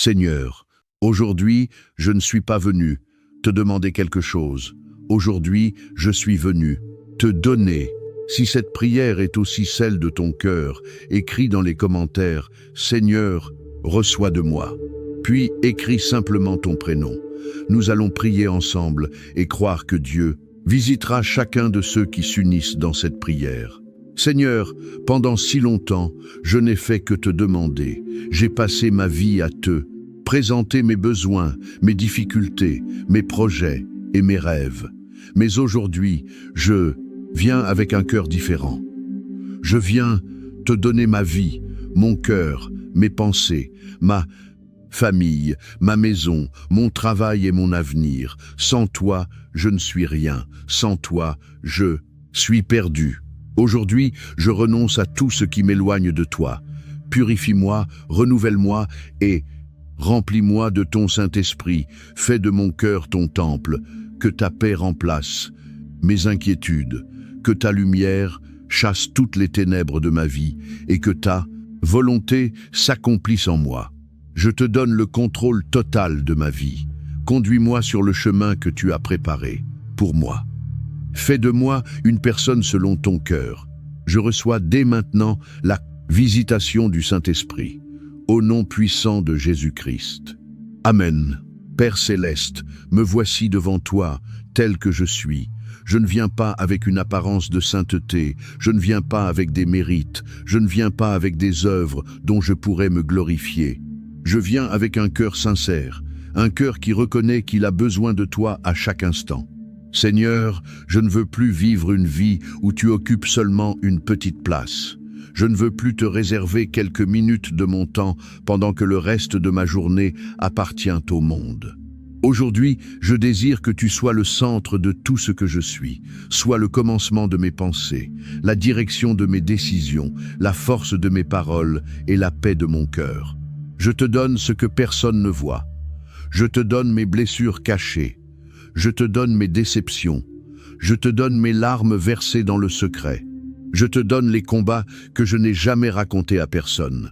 Seigneur, aujourd'hui, je ne suis pas venu te demander quelque chose. Aujourd'hui, je suis venu te donner. Si cette prière est aussi celle de ton cœur, écris dans les commentaires, Seigneur, reçois de moi. Puis écris simplement ton prénom. Nous allons prier ensemble et croire que Dieu visitera chacun de ceux qui s'unissent dans cette prière. Seigneur, pendant si longtemps, je n'ai fait que te demander. J'ai passé ma vie à te présenter mes besoins, mes difficultés, mes projets et mes rêves. Mais aujourd'hui, je viens avec un cœur différent. Je viens te donner ma vie, mon cœur, mes pensées, ma famille, ma maison, mon travail et mon avenir. Sans toi, je ne suis rien. Sans toi, je suis perdu. Aujourd'hui, je renonce à tout ce qui m'éloigne de toi. Purifie-moi, renouvelle-moi et remplis-moi de ton Saint-Esprit. Fais de mon cœur ton temple. Que ta paix remplace mes inquiétudes. Que ta lumière chasse toutes les ténèbres de ma vie et que ta volonté s'accomplisse en moi. Je te donne le contrôle total de ma vie. Conduis-moi sur le chemin que tu as préparé pour moi. Fais de moi une personne selon ton cœur. Je reçois dès maintenant la visitation du Saint-Esprit. Au nom puissant de Jésus-Christ. Amen. Père céleste, me voici devant toi, tel que je suis. Je ne viens pas avec une apparence de sainteté, je ne viens pas avec des mérites, je ne viens pas avec des œuvres dont je pourrais me glorifier. Je viens avec un cœur sincère, un cœur qui reconnaît qu'il a besoin de toi à chaque instant. Seigneur, je ne veux plus vivre une vie où tu occupes seulement une petite place. Je ne veux plus te réserver quelques minutes de mon temps pendant que le reste de ma journée appartient au monde. Aujourd'hui, je désire que tu sois le centre de tout ce que je suis, sois le commencement de mes pensées, la direction de mes décisions, la force de mes paroles et la paix de mon cœur. Je te donne ce que personne ne voit. Je te donne mes blessures cachées. Je te donne mes déceptions. Je te donne mes larmes versées dans le secret. Je te donne les combats que je n'ai jamais racontés à personne.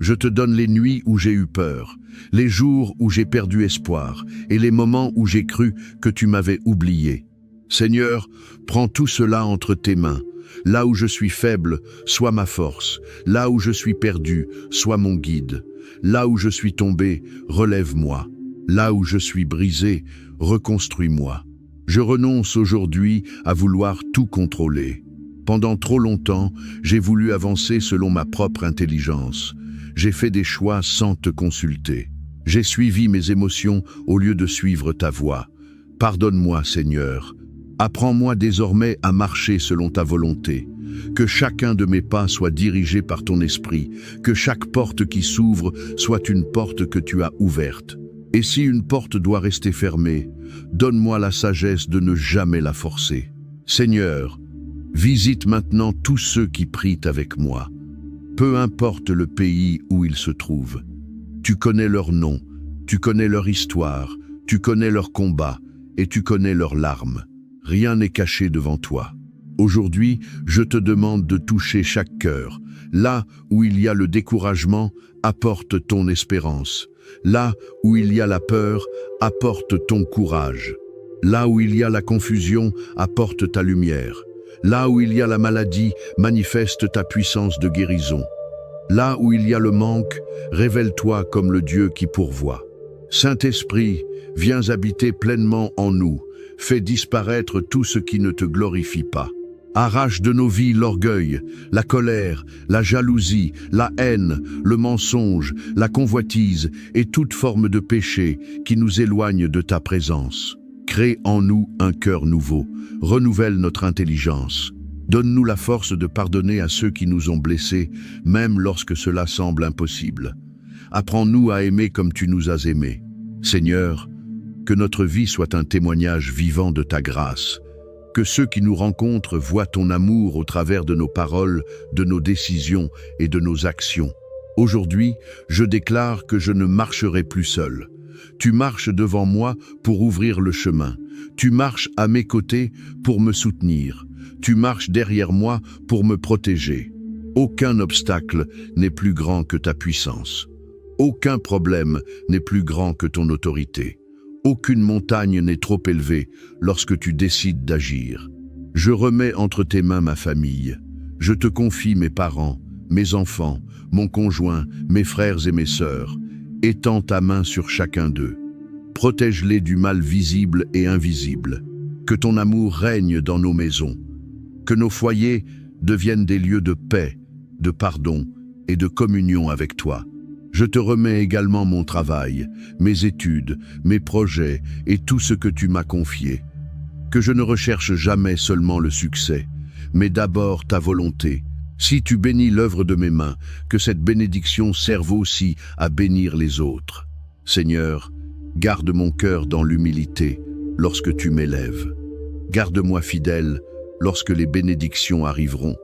Je te donne les nuits où j'ai eu peur, les jours où j'ai perdu espoir et les moments où j'ai cru que tu m'avais oublié. Seigneur, prends tout cela entre tes mains. Là où je suis faible, sois ma force. Là où je suis perdu, sois mon guide. Là où je suis tombé, relève-moi. Là où je suis brisé, reconstruis-moi. Je renonce aujourd'hui à vouloir tout contrôler. Pendant trop longtemps, j'ai voulu avancer selon ma propre intelligence. J'ai fait des choix sans te consulter. J'ai suivi mes émotions au lieu de suivre ta voie. Pardonne-moi, Seigneur. Apprends-moi désormais à marcher selon ta volonté. Que chacun de mes pas soit dirigé par ton esprit. Que chaque porte qui s'ouvre soit une porte que tu as ouverte. Et si une porte doit rester fermée, donne-moi la sagesse de ne jamais la forcer. Seigneur, visite maintenant tous ceux qui prient avec moi. Peu importe le pays où ils se trouvent. Tu connais leur nom, tu connais leur histoire, tu connais leurs combats et tu connais leurs larmes. Rien n'est caché devant toi. Aujourd'hui, je te demande de toucher chaque cœur. Là où il y a le découragement, apporte ton espérance. Là où il y a la peur, apporte ton courage. Là où il y a la confusion, apporte ta lumière. Là où il y a la maladie, manifeste ta puissance de guérison. Là où il y a le manque, révèle-toi comme le Dieu qui pourvoit. Saint-Esprit, viens habiter pleinement en nous. Fais disparaître tout ce qui ne te glorifie pas. Arrache de nos vies l'orgueil, la colère, la jalousie, la haine, le mensonge, la convoitise et toute forme de péché qui nous éloigne de ta présence. Crée en nous un cœur nouveau, renouvelle notre intelligence. Donne-nous la force de pardonner à ceux qui nous ont blessés, même lorsque cela semble impossible. Apprends-nous à aimer comme tu nous as aimés. Seigneur, que notre vie soit un témoignage vivant de ta grâce. Que ceux qui nous rencontrent voient ton amour au travers de nos paroles, de nos décisions et de nos actions. Aujourd'hui, je déclare que je ne marcherai plus seul. Tu marches devant moi pour ouvrir le chemin. Tu marches à mes côtés pour me soutenir. Tu marches derrière moi pour me protéger. Aucun obstacle n'est plus grand que ta puissance. Aucun problème n'est plus grand que ton autorité. Aucune montagne n'est trop élevée lorsque tu décides d'agir. Je remets entre tes mains ma famille. Je te confie mes parents, mes enfants, mon conjoint, mes frères et mes sœurs. Étends ta main sur chacun d'eux. Protège-les du mal visible et invisible. Que ton amour règne dans nos maisons. Que nos foyers deviennent des lieux de paix, de pardon et de communion avec toi. Je te remets également mon travail, mes études, mes projets et tout ce que tu m'as confié. Que je ne recherche jamais seulement le succès, mais d'abord ta volonté. Si tu bénis l'œuvre de mes mains, que cette bénédiction serve aussi à bénir les autres. Seigneur, garde mon cœur dans l'humilité lorsque tu m'élèves. Garde-moi fidèle lorsque les bénédictions arriveront.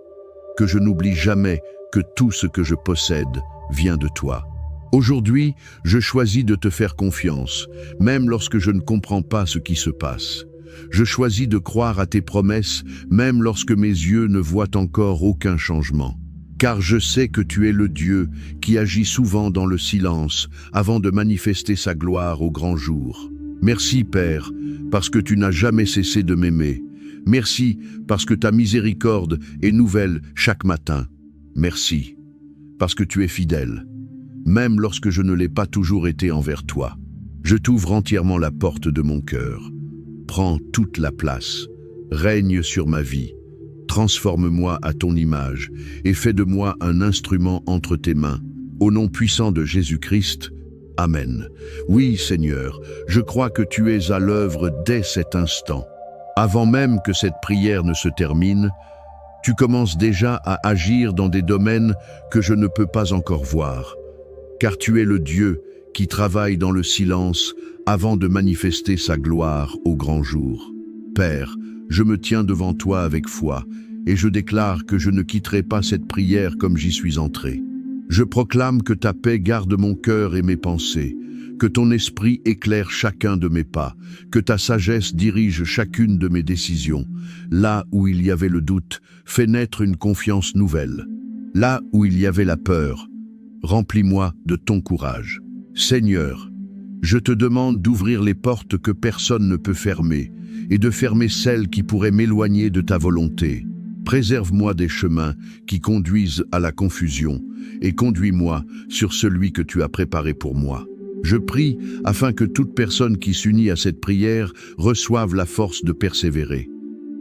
Que je n'oublie jamais que tout ce que je possède vient de toi. Aujourd'hui, je choisis de te faire confiance, même lorsque je ne comprends pas ce qui se passe. Je choisis de croire à tes promesses, même lorsque mes yeux ne voient encore aucun changement. Car je sais que tu es le Dieu qui agit souvent dans le silence avant de manifester sa gloire au grand jour. Merci, Père, parce que tu n'as jamais cessé de m'aimer. Merci, parce que ta miséricorde est nouvelle chaque matin. Merci, parce que tu es fidèle, même lorsque je ne l'ai pas toujours été envers toi. Je t'ouvre entièrement la porte de mon cœur. Prends toute la place, règne sur ma vie, transforme-moi à ton image et fais de moi un instrument entre tes mains. Au nom puissant de Jésus-Christ, Amen. Oui, Seigneur, je crois que tu es à l'œuvre dès cet instant. Avant même que cette prière ne se termine, tu commences déjà à agir dans des domaines que je ne peux pas encore voir. Car tu es le Dieu qui travaille dans le silence avant de manifester sa gloire au grand jour. Père, je me tiens devant toi avec foi et je déclare que je ne quitterai pas cette prière comme j'y suis entré. Je proclame que ta paix garde mon cœur et mes pensées, que ton esprit éclaire chacun de mes pas, que ta sagesse dirige chacune de mes décisions. Là où il y avait le doute, fais naître une confiance nouvelle. Là où il y avait la peur, remplis-moi de ton courage. Seigneur, je te demande d'ouvrir les portes que personne ne peut fermer et de fermer celles qui pourraient m'éloigner de ta volonté. Préserve-moi des chemins qui conduisent à la confusion et conduis-moi sur celui que tu as préparé pour moi. Je prie afin que toute personne qui s'unit à cette prière reçoive la force de persévérer.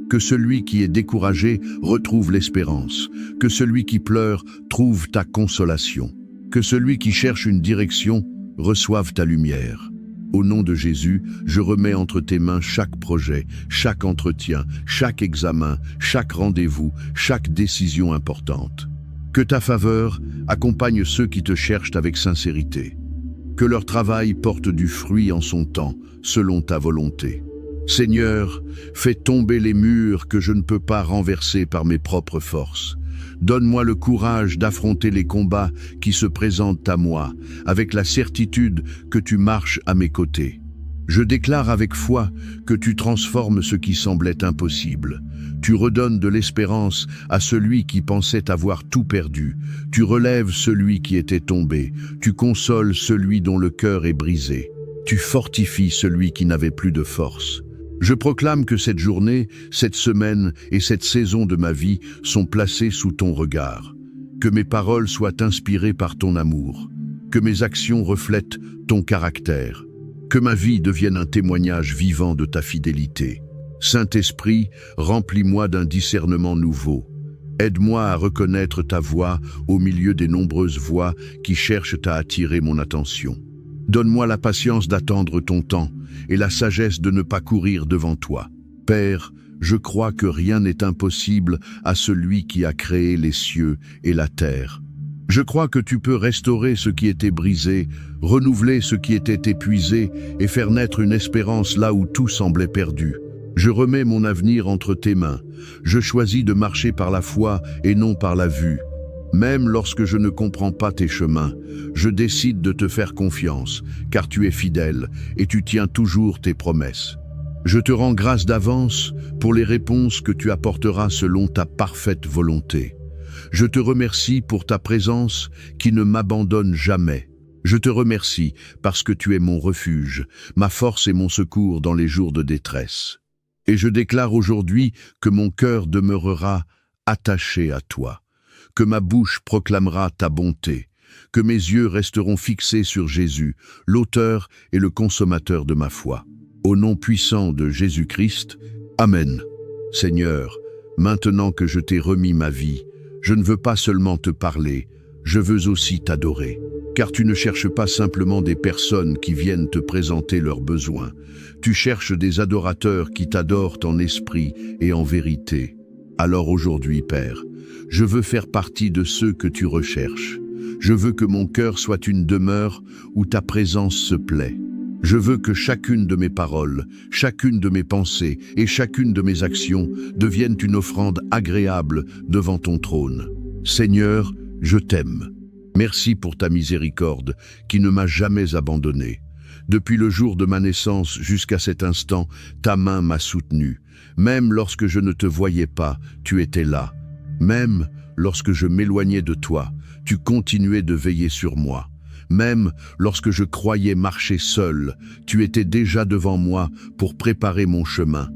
Que celui qui est découragé retrouve l'espérance, que celui qui pleure trouve ta consolation, que celui qui cherche une direction reçoive ta lumière. Au nom de Jésus, je remets entre tes mains chaque projet, chaque entretien, chaque examen, chaque rendez-vous, chaque décision importante. Que ta faveur accompagne ceux qui te cherchent avec sincérité. Que leur travail porte du fruit en son temps, selon ta volonté. Seigneur, fais tomber les murs que je ne peux pas renverser par mes propres forces. Donne-moi le courage d'affronter les combats qui se présentent à moi, avec la certitude que tu marches à mes côtés. Je déclare avec foi que tu transformes ce qui semblait impossible. Tu redonnes de l'espérance à celui qui pensait avoir tout perdu. Tu relèves celui qui était tombé. Tu consoles celui dont le cœur est brisé. Tu fortifies celui qui n'avait plus de force. Je proclame que cette journée, cette semaine et cette saison de ma vie sont placées sous ton regard. Que mes paroles soient inspirées par ton amour. Que mes actions reflètent ton caractère. Que ma vie devienne un témoignage vivant de ta fidélité. Saint-Esprit, remplis-moi d'un discernement nouveau. Aide-moi à reconnaître ta voix au milieu des nombreuses voix qui cherchent à attirer mon attention. Donne-moi la patience d'attendre ton temps et la sagesse de ne pas courir devant toi. Père, je crois que rien n'est impossible à celui qui a créé les cieux et la terre. Je crois que tu peux restaurer ce qui était brisé, renouveler ce qui était épuisé et faire naître une espérance là où tout semblait perdu. Je remets mon avenir entre tes mains. Je choisis de marcher par la foi et non par la vue. Même lorsque je ne comprends pas tes chemins, je décide de te faire confiance, car tu es fidèle et tu tiens toujours tes promesses. Je te rends grâce d'avance pour les réponses que tu apporteras selon ta parfaite volonté. Je te remercie pour ta présence qui ne m'abandonne jamais. Je te remercie parce que tu es mon refuge, ma force et mon secours dans les jours de détresse. Et je déclare aujourd'hui que mon cœur demeurera attaché à toi, que ma bouche proclamera ta bonté, que mes yeux resteront fixés sur Jésus, l'auteur et le consommateur de ma foi. Au nom puissant de Jésus-Christ, Amen. Seigneur, maintenant que je t'ai remis ma vie, je ne veux pas seulement te parler, je veux aussi t'adorer. Car tu ne cherches pas simplement des personnes qui viennent te présenter leurs besoins. Tu cherches des adorateurs qui t'adorent en esprit et en vérité. Alors aujourd'hui, Père, je veux faire partie de ceux que tu recherches. Je veux que mon cœur soit une demeure où ta présence se plaît. Je veux que chacune de mes paroles, chacune de mes pensées et chacune de mes actions deviennent une offrande agréable devant ton trône. Seigneur, je t'aime. Merci pour ta miséricorde qui ne m'a jamais abandonné. Depuis le jour de ma naissance jusqu'à cet instant, ta main m'a soutenu. Même lorsque je ne te voyais pas, tu étais là. Même lorsque je m'éloignais de toi, tu continuais de veiller sur moi. Même lorsque je croyais marcher seul, tu étais déjà devant moi pour préparer mon chemin.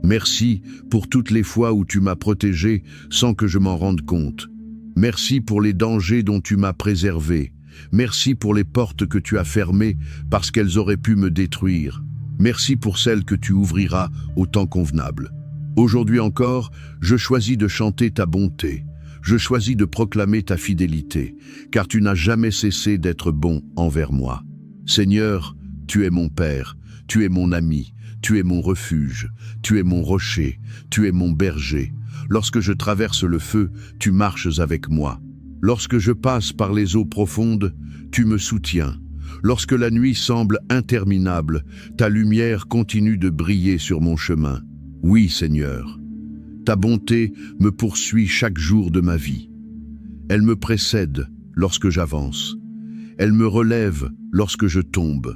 Merci pour toutes les fois où tu m'as protégé sans que je m'en rende compte. Merci pour les dangers dont tu m'as préservé. Merci pour les portes que tu as fermées parce qu'elles auraient pu me détruire. Merci pour celles que tu ouvriras au temps convenable. Aujourd'hui encore, je choisis de chanter ta bonté. Je choisis de proclamer ta fidélité, car tu n'as jamais cessé d'être bon envers moi. Seigneur, tu es mon Père, tu es mon ami, tu es mon refuge, tu es mon rocher, tu es mon berger. Lorsque je traverse le feu, tu marches avec moi. Lorsque je passe par les eaux profondes, tu me soutiens. Lorsque la nuit semble interminable, ta lumière continue de briller sur mon chemin. Oui, Seigneur, ta bonté me poursuit chaque jour de ma vie. Elle me précède lorsque j'avance. Elle me relève lorsque je tombe.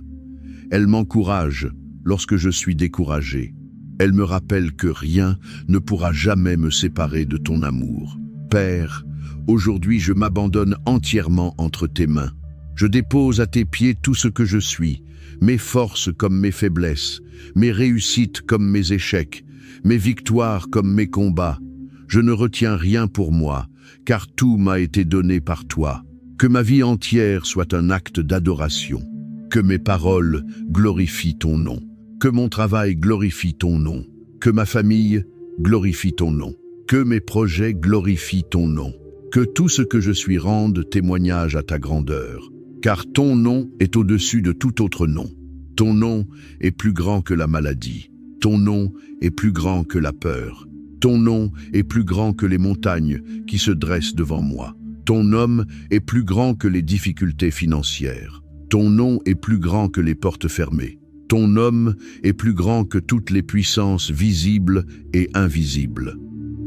Elle m'encourage lorsque je suis découragé. Elle me rappelle que rien ne pourra jamais me séparer de ton amour. Père, aujourd'hui je m'abandonne entièrement entre tes mains. Je dépose à tes pieds tout ce que je suis, mes forces comme mes faiblesses, mes réussites comme mes échecs, mes victoires comme mes combats. Je ne retiens rien pour moi, car tout m'a été donné par toi. Que ma vie entière soit un acte d'adoration. Que mes paroles glorifient ton nom. Que mon travail glorifie ton nom. Que ma famille glorifie ton nom. Que mes projets glorifient ton nom. Que tout ce que je suis rende témoignage à ta grandeur. Car ton nom est au-dessus de tout autre nom. Ton nom est plus grand que la maladie. Ton nom est plus grand que la peur. Ton nom est plus grand que les montagnes qui se dressent devant moi. Ton nom est plus grand que les difficultés financières. Ton nom est plus grand que les portes fermées. Ton nom est plus grand que toutes les puissances visibles et invisibles.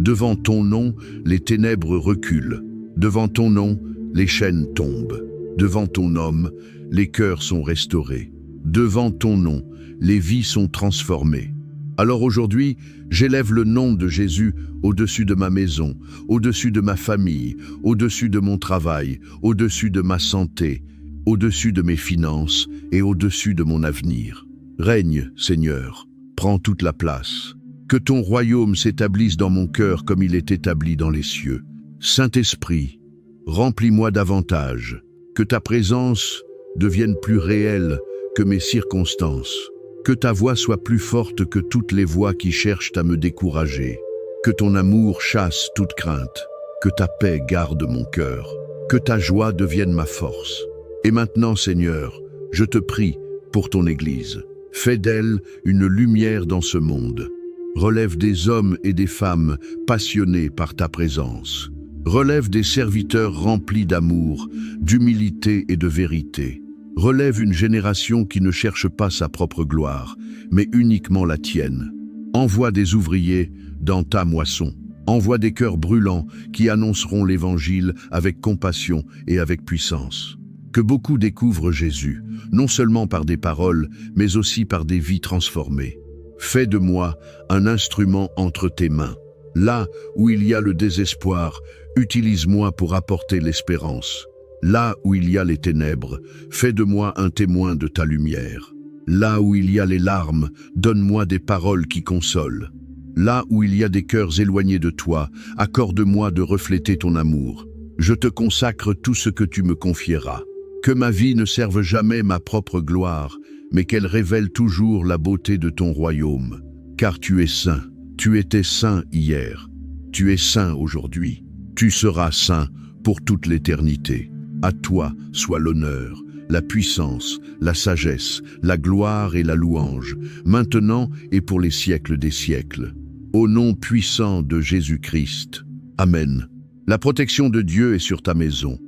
Devant ton nom, les ténèbres reculent. Devant ton nom, les chaînes tombent. Devant ton nom, les cœurs sont restaurés. Devant ton nom, les vies sont transformées. Alors aujourd'hui, j'élève le nom de Jésus au-dessus de ma maison, au-dessus de ma famille, au-dessus de mon travail, au-dessus de ma santé, au-dessus de mes finances et au-dessus de mon avenir. Règne, Seigneur, prends toute la place. Que ton royaume s'établisse dans mon cœur comme il est établi dans les cieux. Saint-Esprit, remplis-moi davantage. Que ta présence devienne plus réelle que mes circonstances. Que ta voix soit plus forte que toutes les voix qui cherchent à me décourager. Que ton amour chasse toute crainte. Que ta paix garde mon cœur. Que ta joie devienne ma force. Et maintenant, Seigneur, je te prie pour ton Église. Fais d'elle une lumière dans ce monde. Relève des hommes et des femmes passionnés par ta présence. Relève des serviteurs remplis d'amour, d'humilité et de vérité. Relève une génération qui ne cherche pas sa propre gloire, mais uniquement la tienne. Envoie des ouvriers dans ta moisson. Envoie des cœurs brûlants qui annonceront l'Évangile avec compassion et avec puissance. Que beaucoup découvrent Jésus, non seulement par des paroles, mais aussi par des vies transformées. Fais de moi un instrument entre tes mains. Là où il y a le désespoir, utilise-moi pour apporter l'espérance. Là où il y a les ténèbres, fais de moi un témoin de ta lumière. Là où il y a les larmes, donne-moi des paroles qui consolent. Là où il y a des cœurs éloignés de toi, accorde-moi de refléter ton amour. Je te consacre tout ce que tu me confieras. Que ma vie ne serve jamais ma propre gloire, mais qu'elle révèle toujours la beauté de ton royaume. Car tu es saint, tu étais saint hier, tu es saint aujourd'hui, tu seras saint pour toute l'éternité. À toi soit l'honneur, la puissance, la sagesse, la gloire et la louange, maintenant et pour les siècles des siècles. Au nom puissant de Jésus-Christ. Amen. La protection de Dieu est sur ta maison.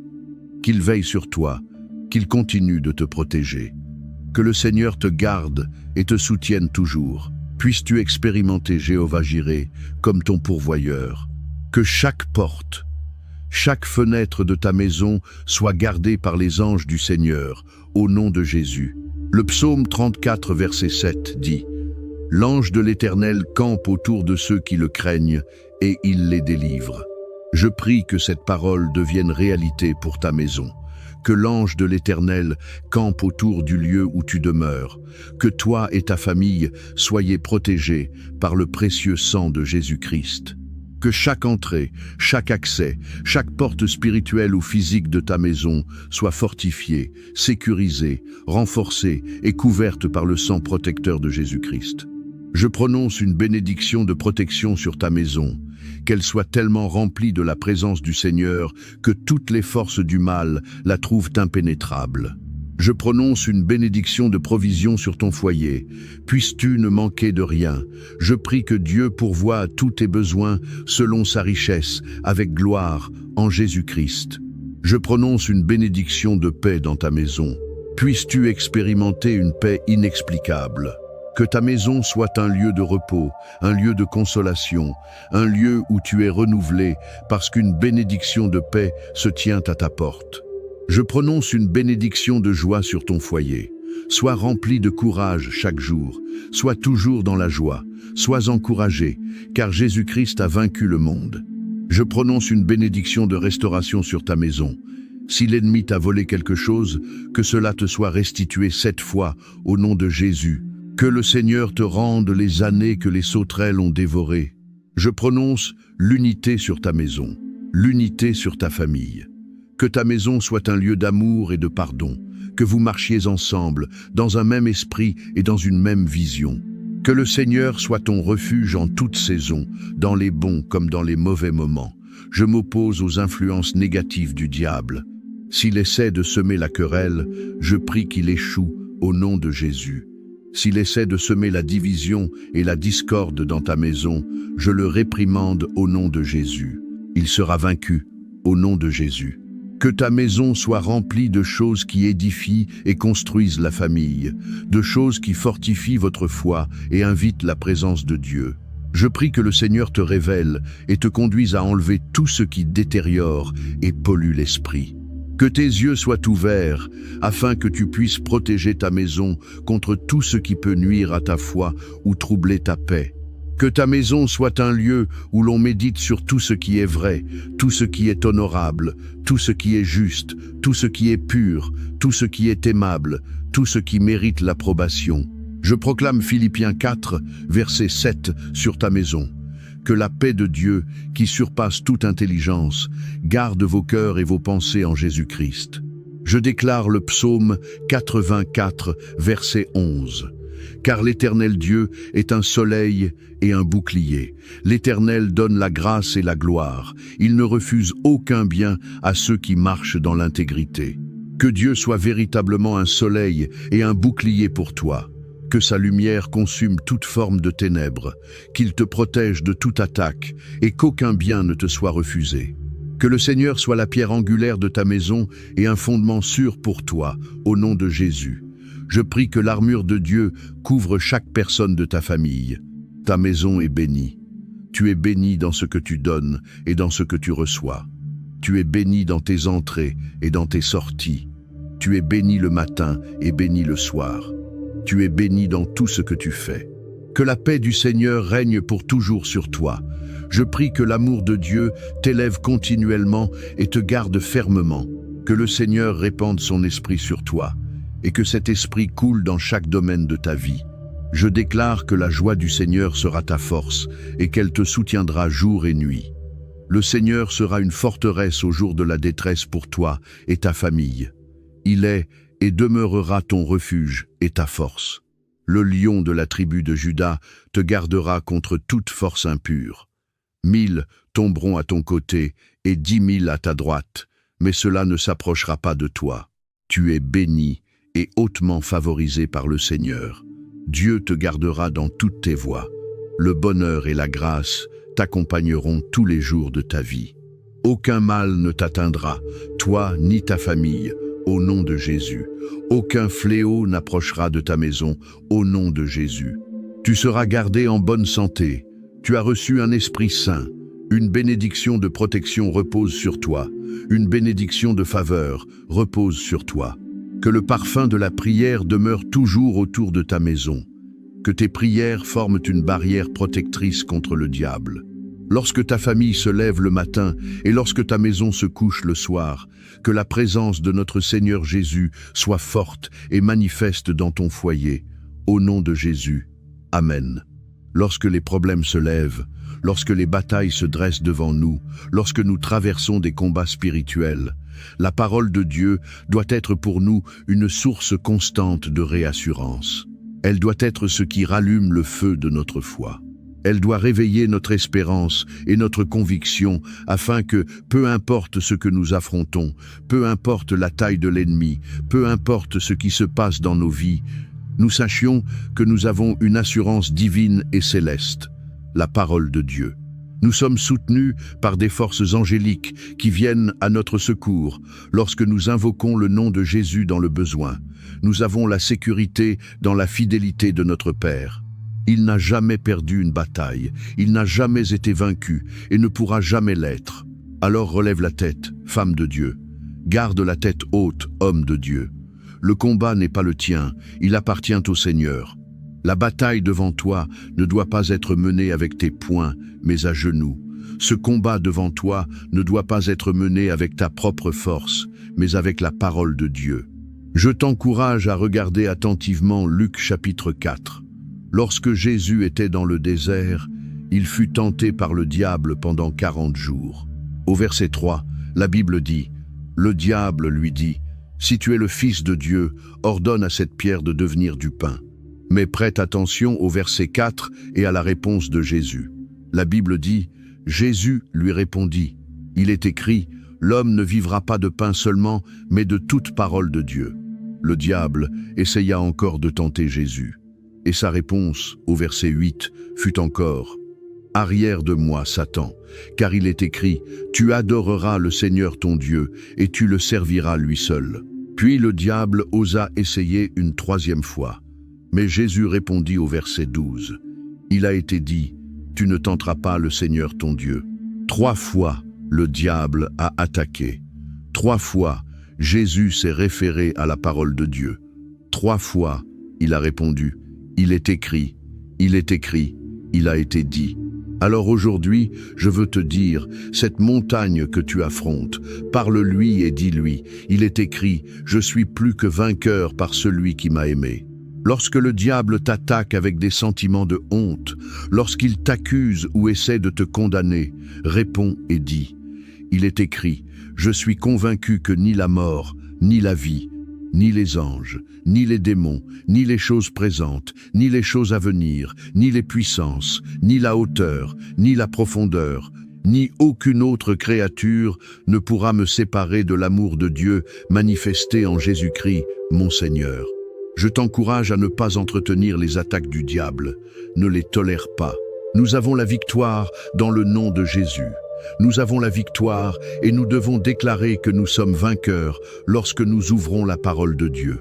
Qu'il veille sur toi, qu'il continue de te protéger. Que le Seigneur te garde et te soutienne toujours. Puisses-tu expérimenter Jéhovah-Jireh comme ton pourvoyeur. Que chaque porte, chaque fenêtre de ta maison soit gardée par les anges du Seigneur, au nom de Jésus. Le psaume 34, verset 7 dit « L'ange de l'Éternel campe autour de ceux qui le craignent, et il les délivre. » Je prie que cette parole devienne réalité pour ta maison. Que l'ange de l'Éternel campe autour du lieu où tu demeures. Que toi et ta famille soyez protégés par le précieux sang de Jésus-Christ. Que chaque entrée, chaque accès, chaque porte spirituelle ou physique de ta maison soit fortifiée, sécurisée, renforcée et couverte par le sang protecteur de Jésus-Christ. Je prononce une bénédiction de protection sur ta maison, qu'elle soit tellement remplie de la présence du Seigneur que toutes les forces du mal la trouvent impénétrable. Je prononce une bénédiction de provision sur ton foyer. Puisses-tu ne manquer de rien. Je prie que Dieu pourvoie à tous tes besoins selon sa richesse, avec gloire, en Jésus-Christ. Je prononce une bénédiction de paix dans ta maison. Puisses-tu expérimenter une paix inexplicable. Que ta maison soit un lieu de repos, un lieu de consolation, un lieu où tu es renouvelé parce qu'une bénédiction de paix se tient à ta porte. Je prononce une bénédiction de joie sur ton foyer. Sois rempli de courage chaque jour. Sois toujours dans la joie. Sois encouragé, car Jésus-Christ a vaincu le monde. Je prononce une bénédiction de restauration sur ta maison. Si l'ennemi t'a volé quelque chose, que cela te soit restitué 7 fois au nom de Jésus. Que le Seigneur te rende les années que les sauterelles ont dévorées. Je prononce l'unité sur ta maison, l'unité sur ta famille. Que ta maison soit un lieu d'amour et de pardon, que vous marchiez ensemble, dans un même esprit et dans une même vision. Que le Seigneur soit ton refuge en toute saison, dans les bons comme dans les mauvais moments. Je m'oppose aux influences négatives du diable. S'il essaie de semer la querelle, je prie qu'il échoue au nom de Jésus. S'il essaie de semer la division et la discorde dans ta maison, je le réprimande au nom de Jésus. Il sera vaincu au nom de Jésus. Que ta maison soit remplie de choses qui édifient et construisent la famille, de choses qui fortifient votre foi et invitent la présence de Dieu. Je prie que le Seigneur te révèle et te conduise à enlever tout ce qui détériore et pollue l'esprit. Que tes yeux soient ouverts afin que tu puisses protéger ta maison contre tout ce qui peut nuire à ta foi ou troubler ta paix. Que ta maison soit un lieu où l'on médite sur tout ce qui est vrai, tout ce qui est honorable, tout ce qui est juste, tout ce qui est pur, tout ce qui est aimable, tout ce qui mérite l'approbation. Je proclame Philippiens 4, verset 7 sur ta maison. Que la paix de Dieu, qui surpasse toute intelligence, garde vos cœurs et vos pensées en Jésus-Christ. Je déclare le psaume 84, verset 11. Car l'Éternel Dieu est un soleil et un bouclier. L'Éternel donne la grâce et la gloire. Il ne refuse aucun bien à ceux qui marchent dans l'intégrité. Que Dieu soit véritablement un soleil et un bouclier pour toi. Que sa lumière consume toute forme de ténèbres, qu'il te protège de toute attaque et qu'aucun bien ne te soit refusé. Que le Seigneur soit la pierre angulaire de ta maison et un fondement sûr pour toi, au nom de Jésus. Je prie que l'armure de Dieu couvre chaque personne de ta famille. Ta maison est bénie. Tu es béni dans ce que tu donnes et dans ce que tu reçois. Tu es béni dans tes entrées et dans tes sorties. Tu es béni le matin et béni le soir. Tu es béni dans tout ce que tu fais. Que la paix du Seigneur règne pour toujours sur toi. Je prie que l'amour de Dieu t'élève continuellement et te garde fermement. Que le Seigneur répande son esprit sur toi et que cet esprit coule dans chaque domaine de ta vie. Je déclare que la joie du Seigneur sera ta force et qu'elle te soutiendra jour et nuit. Le Seigneur sera une forteresse au jour de la détresse pour toi et ta famille. Il est et demeurera ton refuge et ta force. Le lion de la tribu de Juda te gardera contre toute force impure. 1000 tomberont à ton côté et 10 000 à ta droite, mais cela ne s'approchera pas de toi. Tu es béni et hautement favorisé par le Seigneur. Dieu te gardera dans toutes tes voies. Le bonheur et la grâce t'accompagneront tous les jours de ta vie. Aucun mal ne t'atteindra, toi ni ta famille, au nom de Jésus. Aucun fléau n'approchera de ta maison, au nom de Jésus. Tu seras gardé en bonne santé. Tu as reçu un esprit saint. Une bénédiction de protection repose sur toi. Une bénédiction de faveur repose sur toi. Que le parfum de la prière demeure toujours autour de ta maison. Que tes prières forment une barrière protectrice contre le diable. Lorsque ta famille se lève le matin et lorsque ta maison se couche le soir, que la présence de notre Seigneur Jésus soit forte et manifeste dans ton foyer. Au nom de Jésus. Amen. Lorsque les problèmes se lèvent, lorsque les batailles se dressent devant nous, lorsque nous traversons des combats spirituels, la parole de Dieu doit être pour nous une source constante de réassurance. Elle doit être ce qui rallume le feu de notre foi. Elle doit réveiller notre espérance et notre conviction afin que, peu importe ce que nous affrontons, peu importe la taille de l'ennemi, peu importe ce qui se passe dans nos vies, nous sachions que nous avons une assurance divine et céleste, la parole de Dieu. Nous sommes soutenus par des forces angéliques qui viennent à notre secours lorsque nous invoquons le nom de Jésus dans le besoin. Nous avons la sécurité dans la fidélité de notre Père. Il n'a jamais perdu une bataille, il n'a jamais été vaincu et ne pourra jamais l'être. Alors relève la tête, femme de Dieu. Garde la tête haute, homme de Dieu. Le combat n'est pas le tien, il appartient au Seigneur. La bataille devant toi ne doit pas être menée avec tes poings, mais à genoux. Ce combat devant toi ne doit pas être mené avec ta propre force, mais avec la parole de Dieu. Je t'encourage à regarder attentivement Luc chapitre 4. Lorsque Jésus était dans le désert, il fut tenté par le diable pendant 40 jours. Au verset 3, la Bible dit, « Le diable lui dit, « Si tu es le Fils de Dieu, ordonne à cette pierre de devenir du pain. » Mais prête attention au verset 4 et à la réponse de Jésus. La Bible dit, « Jésus lui répondit, il est écrit, l'homme ne vivra pas de pain seulement, mais de toute parole de Dieu. » Le diable essaya encore de tenter Jésus. Et sa réponse, au verset 8, fut encore, « Arrière de moi, Satan, car il est écrit, tu adoreras le Seigneur ton Dieu, et tu le serviras lui seul. » Puis le diable osa essayer une troisième fois. Mais Jésus répondit au verset 12, « Il a été dit, tu ne tenteras pas le Seigneur ton Dieu. » 3 fois, le diable a attaqué. 3 fois, Jésus s'est référé à la parole de Dieu. 3 fois, il a répondu, « Il est écrit, il est écrit, il a été dit. » Alors aujourd'hui, je veux te dire, cette montagne que tu affrontes, parle-lui et dis-lui, il est écrit, je suis plus que vainqueur par celui qui m'a aimé. Lorsque le diable t'attaque avec des sentiments de honte, lorsqu'il t'accuse ou essaie de te condamner, réponds et dis, il est écrit, je suis convaincu que ni la mort, ni la vie, ni les anges, ni les démons, ni les choses présentes, ni les choses à venir, ni les puissances, ni la hauteur, ni la profondeur, ni aucune autre créature ne pourra me séparer de l'amour de Dieu manifesté en Jésus-Christ, mon Seigneur. Je t'encourage à ne pas entretenir les attaques du diable. Ne les tolère pas. Nous avons la victoire dans le nom de Jésus. Nous avons la victoire et nous devons déclarer que nous sommes vainqueurs lorsque nous ouvrons la parole de Dieu.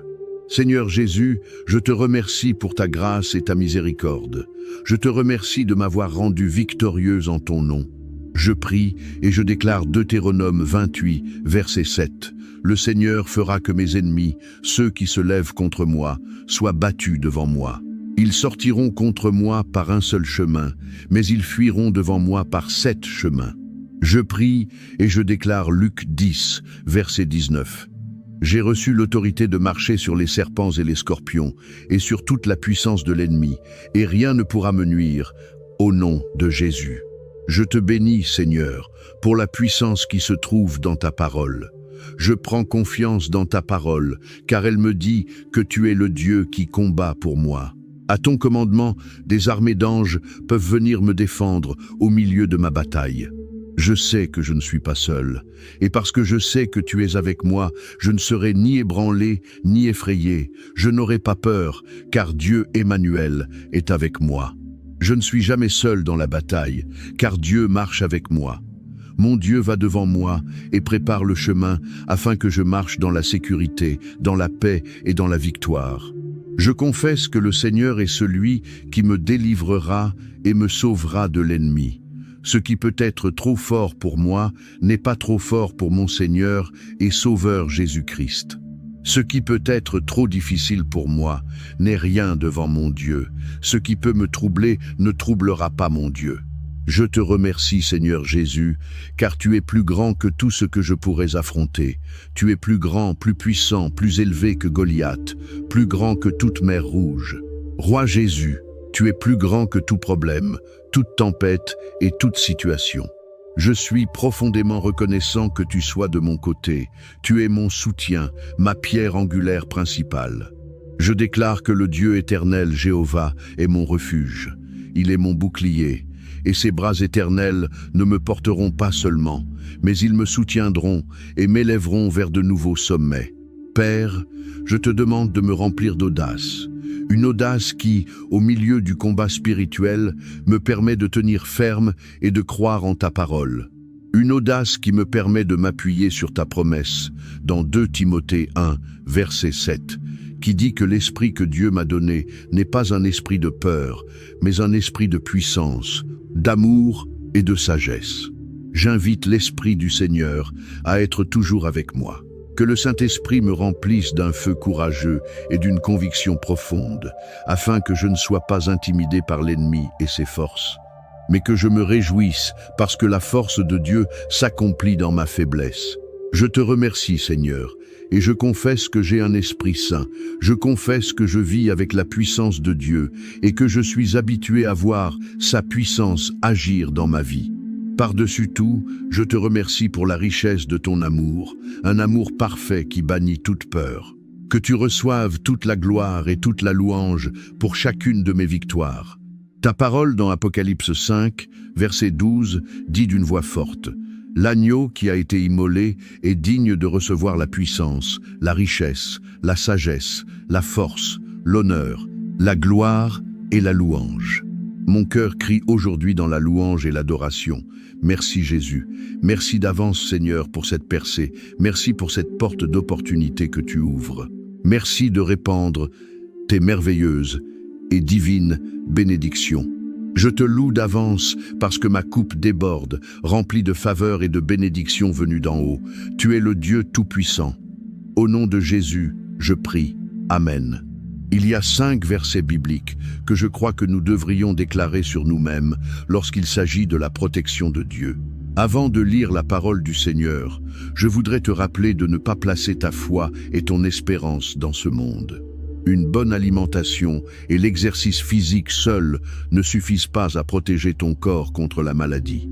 Seigneur Jésus, je te remercie pour ta grâce et ta miséricorde. Je te remercie de m'avoir rendu victorieuse en ton nom. Je prie et je déclare Deutéronome 28, verset 7. Le Seigneur fera que mes ennemis, ceux qui se lèvent contre moi, soient battus devant moi. Ils sortiront contre moi par un seul chemin, mais ils fuiront devant moi par 7 chemins. Je prie et je déclare Luc 10, verset 19. J'ai reçu l'autorité de marcher sur les serpents et les scorpions, et sur toute la puissance de l'ennemi, et rien ne pourra me nuire, au nom de Jésus. Je te bénis, Seigneur, pour la puissance qui se trouve dans ta parole. Je prends confiance dans ta parole, car elle me dit que tu es le Dieu qui combat pour moi. À ton commandement, des armées d'anges peuvent venir me défendre au milieu de ma bataille. Je sais que je ne suis pas seul, et parce que je sais que tu es avec moi, je ne serai ni ébranlé, ni effrayé. Je n'aurai pas peur, car Dieu Emmanuel est avec moi. Je ne suis jamais seul dans la bataille, car Dieu marche avec moi. Mon Dieu va devant moi et prépare le chemin afin que je marche dans la sécurité, dans la paix et dans la victoire. Je confesse que le Seigneur est celui qui me délivrera et me sauvera de l'ennemi. Ce qui peut être trop fort pour moi n'est pas trop fort pour mon Seigneur et Sauveur Jésus-Christ. Ce qui peut être trop difficile pour moi n'est rien devant mon Dieu. Ce qui peut me troubler ne troublera pas mon Dieu. Je te remercie, Seigneur Jésus, car tu es plus grand que tout ce que je pourrais affronter. Tu es plus grand, plus puissant, plus élevé que Goliath, plus grand que toute mer rouge. Roi Jésus, tu es plus grand que tout problème, toute tempête et toute situation. Je suis profondément reconnaissant que tu sois de mon côté. Tu es mon soutien, ma pierre angulaire principale. Je déclare que le Dieu éternel, Jéhovah, est mon refuge. Il est mon bouclier, et ses bras éternels ne me porteront pas seulement, mais ils me soutiendront et m'élèveront vers de nouveaux sommets. Père, je te demande de me remplir d'audace. Une audace qui, au milieu du combat spirituel, me permet de tenir ferme et de croire en ta parole. Une audace qui me permet de m'appuyer sur ta promesse, dans 2 Timothée 1, verset 7, qui dit que l'esprit que Dieu m'a donné n'est pas un esprit de peur, mais un esprit de puissance, d'amour et de sagesse. J'invite l'Esprit du Seigneur à être toujours avec moi. Que le Saint-Esprit me remplisse d'un feu courageux et d'une conviction profonde, afin que je ne sois pas intimidé par l'ennemi et ses forces, mais que je me réjouisse parce que la force de Dieu s'accomplit dans ma faiblesse. Je te remercie, Seigneur, et je confesse que j'ai un esprit saint. Je confesse que je vis avec la puissance de Dieu et que je suis habitué à voir sa puissance agir dans ma vie. Par-dessus tout, je te remercie pour la richesse de ton amour, un amour parfait qui bannit toute peur. Que tu reçoives toute la gloire et toute la louange pour chacune de mes victoires. Ta parole dans Apocalypse 5, verset 12, dit d'une voix forte: « L'agneau qui a été immolé est digne de recevoir la puissance, la richesse, la sagesse, la force, l'honneur, la gloire et la louange. » Mon cœur crie aujourd'hui dans la louange et l'adoration. Merci Jésus. Merci d'avance Seigneur pour cette percée. Merci pour cette porte d'opportunité que tu ouvres. Merci de répandre tes merveilleuses et divines bénédictions. Je te loue d'avance parce que ma coupe déborde, remplie de faveurs et de bénédictions venues d'en haut. Tu es le Dieu Tout-Puissant. Au nom de Jésus, je prie. Amen. Il y a 5 versets bibliques que je crois que nous devrions déclarer sur nous-mêmes lorsqu'il s'agit de la protection de Dieu. Avant de lire la parole du Seigneur, je voudrais te rappeler de ne pas placer ta foi et ton espérance dans ce monde. Une bonne alimentation et l'exercice physique seul ne suffisent pas à protéger ton corps contre la maladie.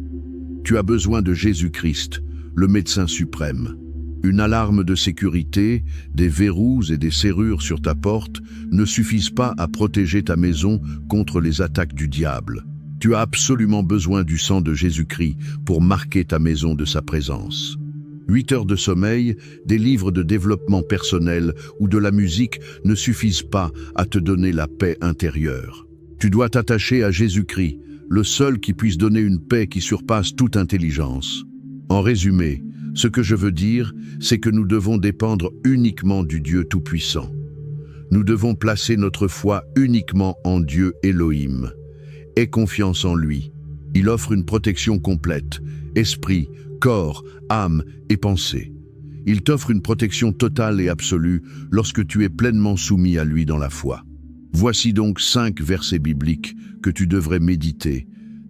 Tu as besoin de Jésus-Christ, le médecin suprême. Une alarme de sécurité, des verrous et des serrures sur ta porte ne suffisent pas à protéger ta maison contre les attaques du diable. Tu as absolument besoin du sang de Jésus-Christ pour marquer ta maison de sa présence. 8 heures de sommeil, des livres de développement personnel ou de la musique ne suffisent pas à te donner la paix intérieure. Tu dois t'attacher à Jésus-Christ, le seul qui puisse donner une paix qui surpasse toute intelligence. En résumé, ce que je veux dire, c'est que nous devons dépendre uniquement du Dieu Tout-Puissant. Nous devons placer notre foi uniquement en Dieu Elohim. Aie confiance en lui. Il offre une protection complète, esprit, corps, âme et pensée. Il t'offre une protection totale et absolue lorsque tu es pleinement soumis à lui dans la foi. Voici donc 5 versets bibliques que tu devrais méditer,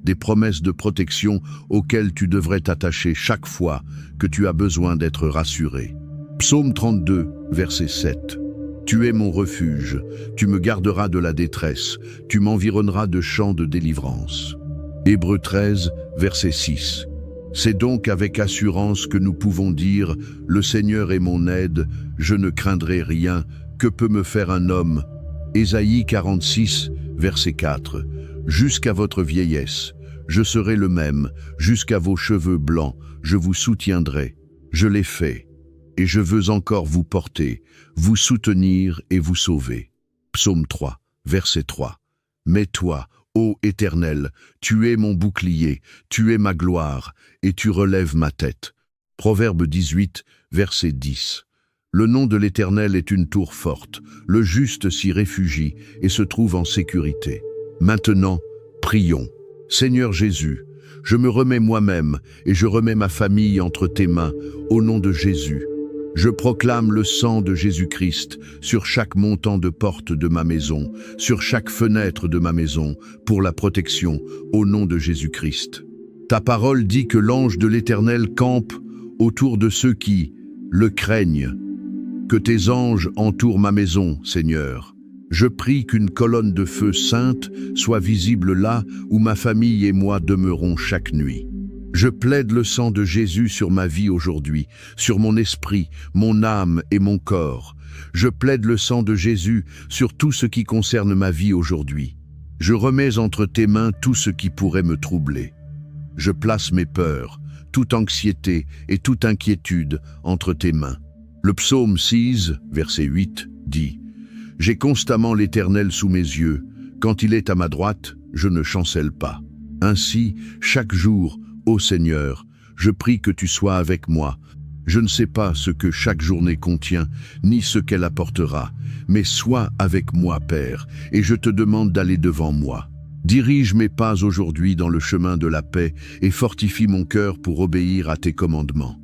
des promesses de protection auxquelles tu devrais t'attacher chaque fois que tu as besoin d'être rassuré. Psaume 32, verset 7. Tu es mon refuge, tu me garderas de la détresse, tu m'environneras de chants de délivrance. Hébreux 13, verset 6. C'est donc avec assurance que nous pouvons dire « Le Seigneur est mon aide, je ne craindrai rien, que peut me faire un homme ?» Ésaïe 46, verset 4. Jusqu'à votre vieillesse, je serai le même, jusqu'à vos cheveux blancs, je vous soutiendrai. Je l'ai fait, et je veux encore vous porter, vous soutenir et vous sauver. Psaume 3, verset 3. Mais toi, ô Éternel, tu es mon bouclier, tu es ma gloire, et tu relèves ma tête. Proverbe 18, verset 10. Le nom de l'Éternel est une tour forte, le juste s'y réfugie et se trouve en sécurité. Maintenant, prions. Seigneur Jésus, je me remets moi-même et je remets ma famille entre tes mains, au nom de Jésus. Je proclame le sang de Jésus-Christ sur chaque montant de porte de ma maison, sur chaque fenêtre de ma maison, pour la protection, au nom de Jésus-Christ. Ta parole dit que l'ange de l'Éternel campe autour de ceux qui le craignent. Que tes anges entourent ma maison, Seigneur. Je prie qu'une colonne de feu sainte soit visible là où ma famille et moi demeurons chaque nuit. Je plaide le sang de Jésus sur ma vie aujourd'hui, sur mon esprit, mon âme et mon corps. Je plaide le sang de Jésus sur tout ce qui concerne ma vie aujourd'hui. Je remets entre tes mains tout ce qui pourrait me troubler. Je place mes peurs, toute anxiété et toute inquiétude entre tes mains. Le psaume 6, verset 8, dit « J'ai constamment l'Éternel sous mes yeux. Quand il est à ma droite, je ne chancelle pas. Ainsi, chaque jour, ô Seigneur, je prie que tu sois avec moi. Je ne sais pas ce que chaque journée contient, ni ce qu'elle apportera, mais sois avec moi, Père, et je te demande d'aller devant moi. Dirige mes pas aujourd'hui dans le chemin de la paix et fortifie mon cœur pour obéir à tes commandements.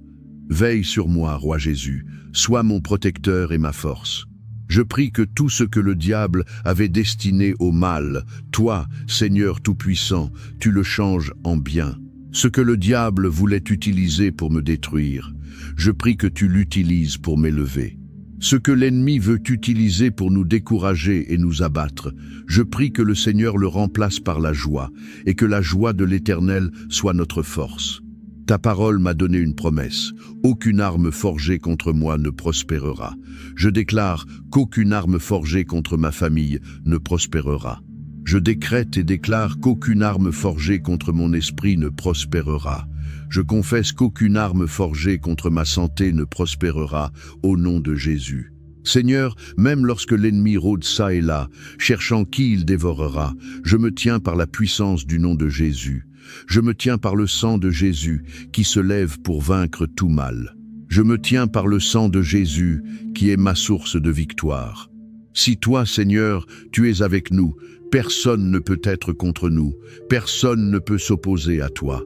Veille sur moi, Roi Jésus, sois mon protecteur et ma force. Je prie que tout ce que le diable avait destiné au mal, toi, Seigneur Tout-Puissant, tu le changes en bien. Ce que le diable voulait utiliser pour me détruire, je prie que tu l'utilises pour m'élever. Ce que l'ennemi veut utiliser pour nous décourager et nous abattre, je prie que le Seigneur le remplace par la joie, et que la joie de l'Éternel soit notre force. Ta parole m'a donné une promesse. Aucune arme forgée contre moi ne prospérera. Je déclare qu'aucune arme forgée contre ma famille ne prospérera. Je décrète et déclare qu'aucune arme forgée contre mon esprit ne prospérera. Je confesse qu'aucune arme forgée contre ma santé ne prospérera au nom de Jésus. Seigneur, même lorsque l'ennemi rôde çà et là, cherchant qui il dévorera, je me tiens par la puissance du nom de Jésus. Je me tiens par le sang de Jésus qui se lève pour vaincre tout mal. Je me tiens par le sang de Jésus qui est ma source de victoire. Si toi, Seigneur, tu es avec nous, personne ne peut être contre nous, personne ne peut s'opposer à toi.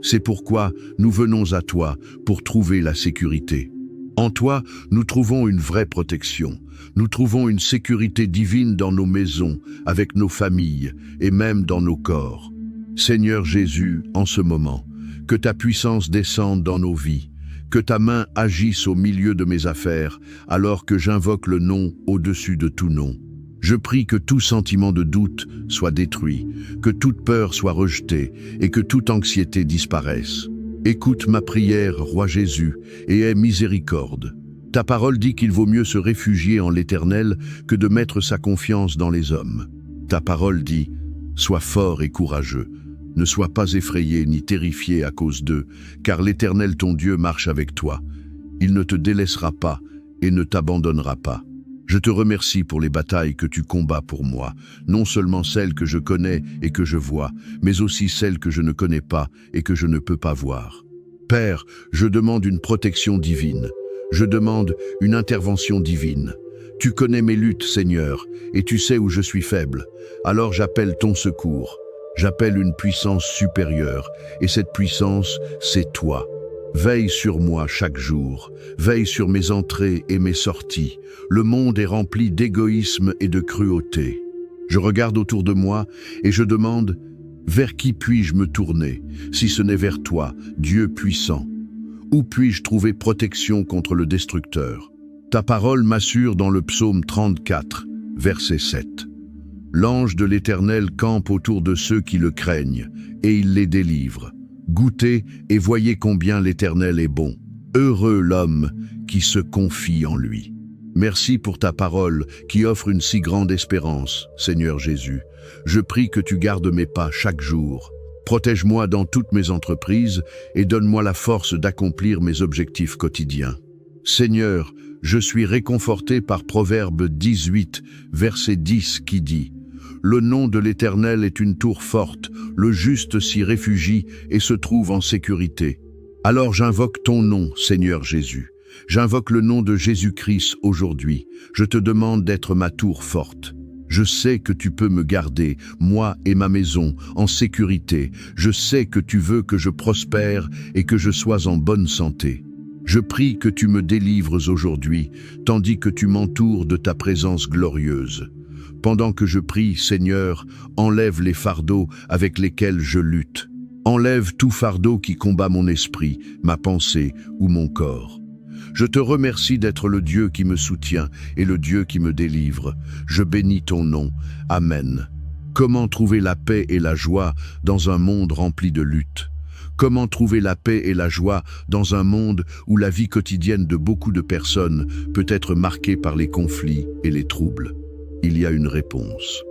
C'est pourquoi nous venons à toi pour trouver la sécurité. En toi, nous trouvons une vraie protection. Nous trouvons une sécurité divine dans nos maisons, avec nos familles et même dans nos corps. Seigneur Jésus, en ce moment, que ta puissance descende dans nos vies, que ta main agisse au milieu de mes affaires, alors que j'invoque le nom au-dessus de tout nom. Je prie que tout sentiment de doute soit détruit, que toute peur soit rejetée et que toute anxiété disparaisse. Écoute ma prière, Roi Jésus, et aie miséricorde. Ta parole dit qu'il vaut mieux se réfugier en l'Éternel que de mettre sa confiance dans les hommes. Ta parole dit « Sois fort et courageux. Ne sois pas effrayé ni terrifié à cause d'eux, car l'Éternel ton Dieu marche avec toi. Il ne te délaissera pas et ne t'abandonnera pas. Je te remercie pour les batailles que tu combats pour moi, non seulement celles que je connais et que je vois, mais aussi celles que je ne connais pas et que je ne peux pas voir. Père, je demande une protection divine. Je demande une intervention divine. Tu connais mes luttes, Seigneur, et tu sais où je suis faible. Alors j'appelle ton secours. J'appelle une puissance supérieure, et cette puissance, c'est toi. Veille sur moi chaque jour, veille sur mes entrées et mes sorties. Le monde est rempli d'égoïsme et de cruauté. Je regarde autour de moi et je demande, Vers qui puis-je me tourner, si ce n'est vers toi, Dieu puissant? Où puis-je trouver protection contre le destructeur? Ta parole m'assure dans le psaume 34, verset 7. L'ange de l'Éternel campe autour de ceux qui le craignent, et il les délivre. Goûtez et voyez combien l'Éternel est bon. Heureux l'homme qui se confie en lui. Merci pour ta parole qui offre une si grande espérance, Seigneur Jésus. Je prie que tu gardes mes pas chaque jour. Protège-moi dans toutes mes entreprises et donne-moi la force d'accomplir mes objectifs quotidiens. Seigneur, je suis réconforté par Proverbe 18, verset 10 qui dit « Le nom de l'Éternel est une tour forte, le juste s'y réfugie et se trouve en sécurité. » Alors j'invoque ton nom, Seigneur Jésus. J'invoque le nom de Jésus-Christ aujourd'hui. Je te demande d'être ma tour forte. Je sais que tu peux me garder, moi et ma maison, en sécurité. Je sais que tu veux que je prospère et que je sois en bonne santé. Je prie que tu me délivres aujourd'hui, tandis que tu m'entoures de ta présence glorieuse. Pendant que je prie, Seigneur, enlève les fardeaux avec lesquels je lutte. Enlève tout fardeau qui combat mon esprit, ma pensée ou mon corps. Je te remercie d'être le Dieu qui me soutient et le Dieu qui me délivre. Je bénis ton nom. Amen. Comment trouver la paix et la joie dans un monde rempli de luttes? Comment trouver la paix et la joie dans un monde où la vie quotidienne de beaucoup de personnes peut être marquée par les conflits et les troubles? Il y a une réponse.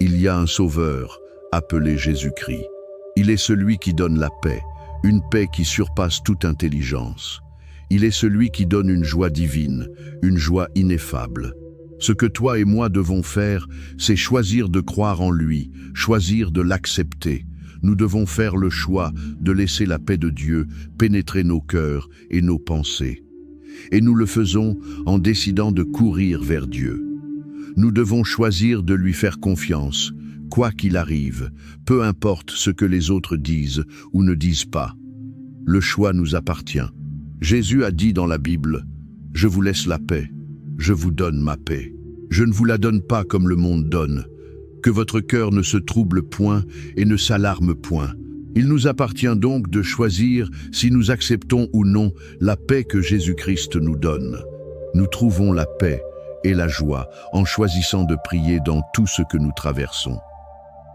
Il y a un Sauveur, appelé Jésus-Christ. Il est celui qui donne la paix, une paix qui surpasse toute intelligence. Il est celui qui donne une joie divine, une joie ineffable. Ce que toi et moi devons faire, c'est choisir de croire en lui, choisir de l'accepter. Nous devons faire le choix de laisser la paix de Dieu pénétrer nos cœurs et nos pensées. Et nous le faisons en décidant de courir vers Dieu. Nous devons choisir de lui faire confiance, quoi qu'il arrive, peu importe ce que les autres disent ou ne disent pas. Le choix nous appartient. Jésus a dit dans la Bible, « Je vous laisse la paix, je vous donne ma paix. Je ne vous la donne pas comme le monde donne. Que votre cœur ne se trouble point et ne s'alarme point. » Il nous appartient donc de choisir si nous acceptons ou non la paix que Jésus-Christ nous donne. Nous trouvons la paix et la joie en choisissant de prier dans tout ce que nous traversons.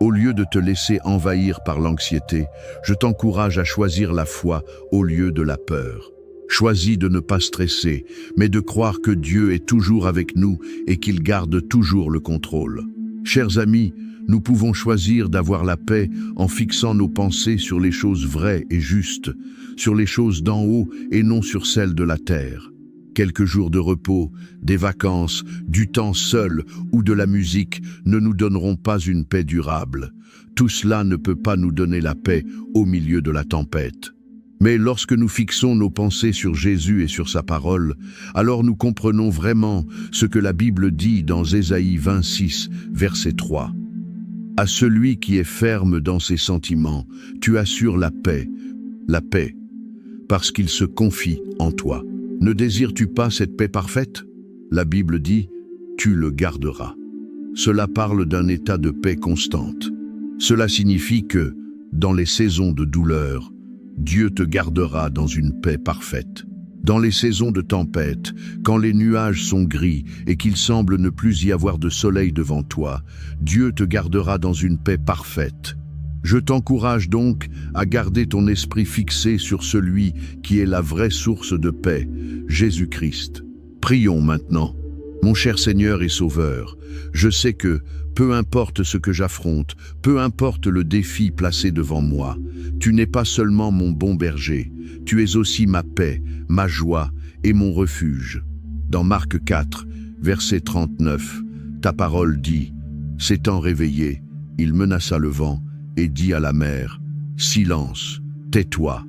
Au lieu de te laisser envahir par l'anxiété, je t'encourage à choisir la foi au lieu de la peur. Choisis de ne pas stresser, mais de croire que Dieu est toujours avec nous et qu'il garde toujours le contrôle. Chers amis, nous pouvons choisir d'avoir la paix en fixant nos pensées sur les choses vraies et justes, sur les choses d'en haut et non sur celles de la terre. Quelques jours de repos, des vacances, du temps seul ou de la musique ne nous donneront pas une paix durable. Tout cela ne peut pas nous donner la paix au milieu de la tempête. Mais lorsque nous fixons nos pensées sur Jésus et sur sa parole, alors nous comprenons vraiment ce que la Bible dit dans Ésaïe 26, verset 3. « À celui qui est ferme dans ses sentiments, tu assures la paix, parce qu'il se confie en toi. Ne désires-tu pas cette paix parfaite? La Bible dit « tu le garderas ». Cela parle d'un état de paix constante. Cela signifie que, dans les saisons de douleur, Dieu te gardera dans une paix parfaite. Dans les saisons de tempête, quand les nuages sont gris et qu'il semble ne plus y avoir de soleil devant toi, Dieu te gardera dans une paix parfaite. Je t'encourage donc à garder ton esprit fixé sur celui qui est la vraie source de paix, Jésus-Christ. Prions maintenant. Mon cher Seigneur et Sauveur, je sais que, peu importe ce que j'affronte, peu importe le défi placé devant moi, tu n'es pas seulement mon bon berger, tu es aussi ma paix, ma joie et mon refuge. Dans Marc 4, verset 39, ta parole dit « S'étant réveillé, il menaça le vent et dit à la mer « Silence, tais-toi »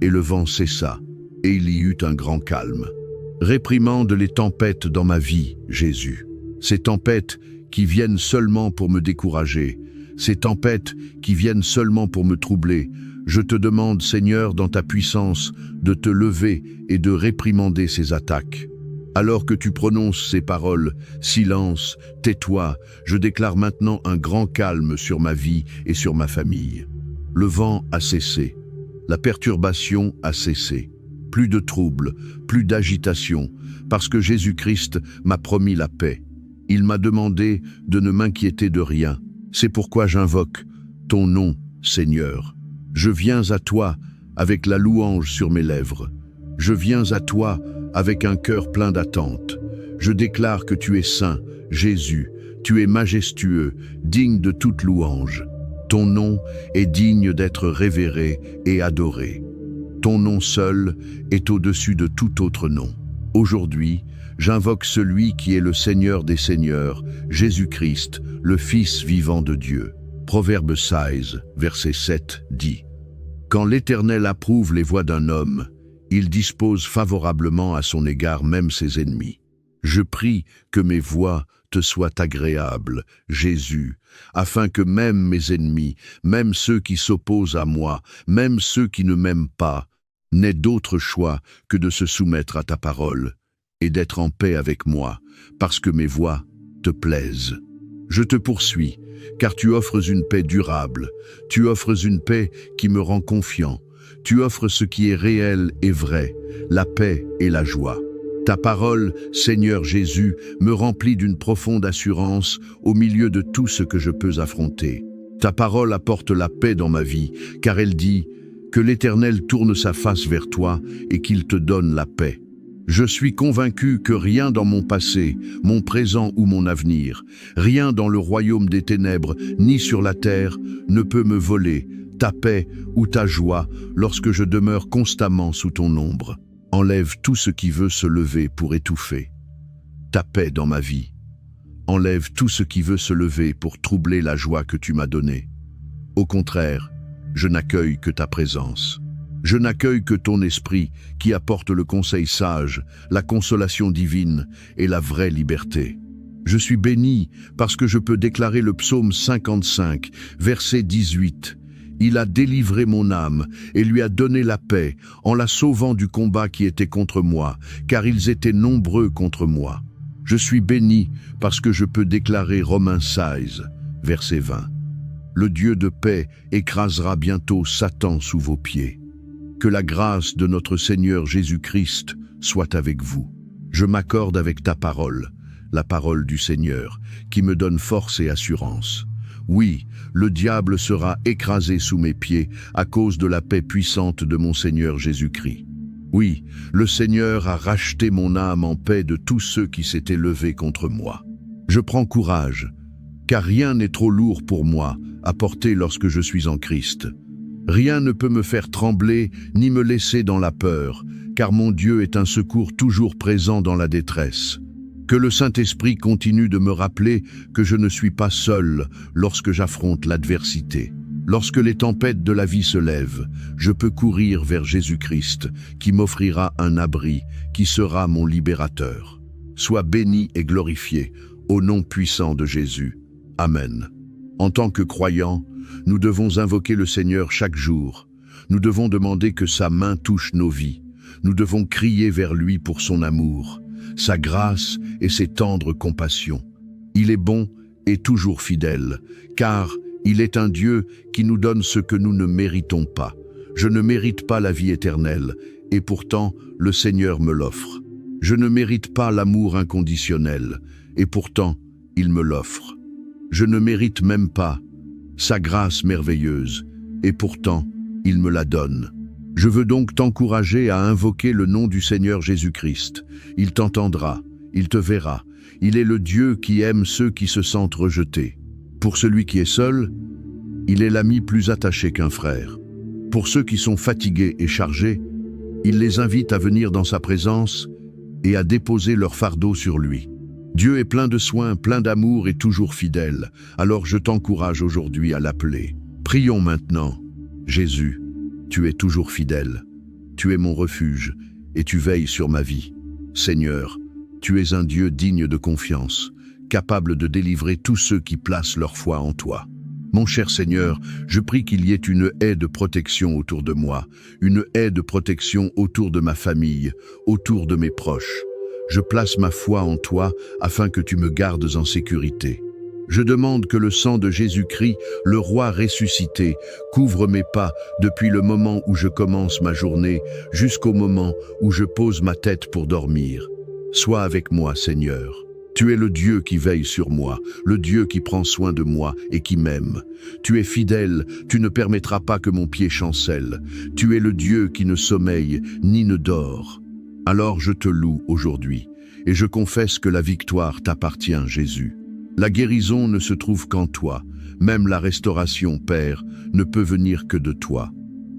et le vent cessa, et il y eut un grand calme. Réprimande les tempêtes dans ma vie, Jésus. Ces tempêtes qui viennent seulement pour me décourager, ces tempêtes qui viennent seulement pour me troubler, je te demande, Seigneur, dans ta puissance, de te lever et de réprimander ces attaques. Alors que tu prononces ces paroles, silence, tais-toi, je déclare maintenant un grand calme sur ma vie et sur ma famille. Le vent a cessé, la perturbation a cessé. Plus de troubles, plus d'agitation, parce que Jésus-Christ m'a promis la paix. Il m'a demandé de ne m'inquiéter de rien. C'est pourquoi j'invoque ton nom, Seigneur. Je viens à toi avec la louange sur mes lèvres. Je viens à toi avec un cœur plein d'attente. Je déclare que tu es saint, Jésus, tu es majestueux, digne de toute louange. Ton nom est digne d'être révéré et adoré. Ton nom seul est au-dessus de tout autre nom. Aujourd'hui, j'invoque celui qui est le Seigneur des Seigneurs, Jésus-Christ, le Fils vivant de Dieu. Proverbe 16, verset 7 dit « Quand l'Éternel approuve les voies d'un homme, il dispose favorablement à son égard même ses ennemis. Je prie que mes voies te soient agréables, Jésus, afin que même mes ennemis, même ceux qui s'opposent à moi, même ceux qui ne m'aiment pas, n'aient d'autre choix que de se soumettre à ta parole et d'être en paix avec moi, parce que mes voies te plaisent. Je te poursuis, car tu offres une paix durable, tu offres une paix qui me rend confiant, tu offres ce qui est réel et vrai, la paix et la joie. Ta parole, Seigneur Jésus, me remplit d'une profonde assurance au milieu de tout ce que je peux affronter. Ta parole apporte la paix dans ma vie, car elle dit que l'Éternel tourne sa face vers toi et qu'il te donne la paix. Je suis convaincu que rien dans mon passé, mon présent ou mon avenir, rien dans le royaume des ténèbres, ni sur la terre, ne peut me voler ta paix ou ta joie lorsque je demeure constamment sous ton ombre. Enlève tout ce qui veut se lever pour étouffer ta paix dans ma vie. Enlève tout ce qui veut se lever pour troubler la joie que tu m'as donnée. Au contraire, je n'accueille que ta présence. Je n'accueille que ton esprit qui apporte le conseil sage, la consolation divine et la vraie liberté. Je suis béni parce que je peux déclarer le psaume 55, verset 18. Il a délivré mon âme et lui a donné la paix en la sauvant du combat qui était contre moi, car ils étaient nombreux contre moi. Je suis béni parce que je peux déclarer Romains 16, verset 20. Le Dieu de paix écrasera bientôt Satan sous vos pieds. Que la grâce de notre Seigneur Jésus-Christ soit avec vous. Je m'accorde avec ta parole, la parole du Seigneur, qui me donne force et assurance. Oui, le diable sera écrasé sous mes pieds à cause de la paix puissante de mon Seigneur Jésus-Christ. Oui, le Seigneur a racheté mon âme en paix de tous ceux qui s'étaient levés contre moi. Je prends courage, car rien n'est trop lourd pour moi à porter lorsque je suis en Christ. Rien ne peut me faire trembler ni me laisser dans la peur, car mon Dieu est un secours toujours présent dans la détresse. Que le Saint-Esprit continue de me rappeler que je ne suis pas seul lorsque j'affronte l'adversité. Lorsque les tempêtes de la vie se lèvent, je peux courir vers Jésus-Christ, qui m'offrira un abri, qui sera mon libérateur. Sois béni et glorifié, au nom puissant de Jésus. Amen. En tant que croyants, nous devons invoquer le Seigneur chaque jour. Nous devons demander que sa main touche nos vies. Nous devons crier vers lui pour son amour, sa grâce et ses tendres compassions. Il est bon et toujours fidèle, car il est un Dieu qui nous donne ce que nous ne méritons pas. Je ne mérite pas la vie éternelle, et pourtant le Seigneur me l'offre. Je ne mérite pas l'amour inconditionnel, et pourtant il me l'offre. Je ne mérite même pas sa grâce merveilleuse, et pourtant il me la donne. Je veux donc t'encourager à invoquer le nom du Seigneur Jésus-Christ. Il t'entendra, il te verra. Il est le Dieu qui aime ceux qui se sentent rejetés. Pour celui qui est seul, il est l'ami plus attaché qu'un frère. Pour ceux qui sont fatigués et chargés, il les invite à venir dans sa présence et à déposer leur fardeau sur lui. Dieu est plein de soins, plein d'amour et toujours fidèle. Alors je t'encourage aujourd'hui à l'appeler. Prions maintenant. Jésus, tu es toujours fidèle. Tu es mon refuge et tu veilles sur ma vie. Seigneur, tu es un Dieu digne de confiance, capable de délivrer tous ceux qui placent leur foi en toi. Mon cher Seigneur, je prie qu'il y ait une haie de protection autour de moi, une haie de protection autour de ma famille, autour de mes proches. Je place ma foi en toi afin que tu me gardes en sécurité. Je demande que le sang de Jésus-Christ, le roi ressuscité, couvre mes pas depuis le moment où je commence ma journée jusqu'au moment où je pose ma tête pour dormir. Sois avec moi, Seigneur. Tu es le Dieu qui veille sur moi, le Dieu qui prend soin de moi et qui m'aime. Tu es fidèle, tu ne permettras pas que mon pied chancelle. Tu es le Dieu qui ne sommeille ni ne dort. Alors je te loue aujourd'hui et je confesse que la victoire t'appartient, Jésus. La guérison ne se trouve qu'en toi, même la restauration, Père, ne peut venir que de toi.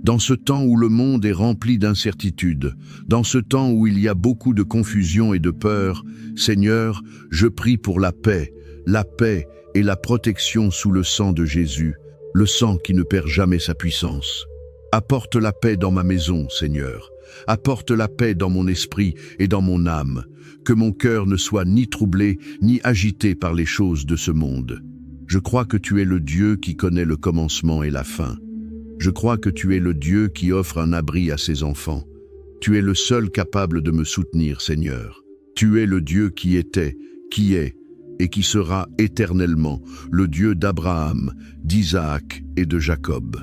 Dans ce temps où le monde est rempli d'incertitudes, dans ce temps où il y a beaucoup de confusion et de peur, Seigneur, je prie pour la paix et la protection sous le sang de Jésus, le sang qui ne perd jamais sa puissance. Apporte la paix dans ma maison, Seigneur. Apporte la paix dans mon esprit et dans mon âme, que mon cœur ne soit ni troublé ni agité par les choses de ce monde. Je crois que tu es le Dieu qui connaît le commencement et la fin. Je crois que tu es le Dieu qui offre un abri à ses enfants. Tu es le seul capable de me soutenir, Seigneur. Tu es le Dieu qui était, qui est et qui sera éternellement le Dieu d'Abraham, d'Isaac et de Jacob.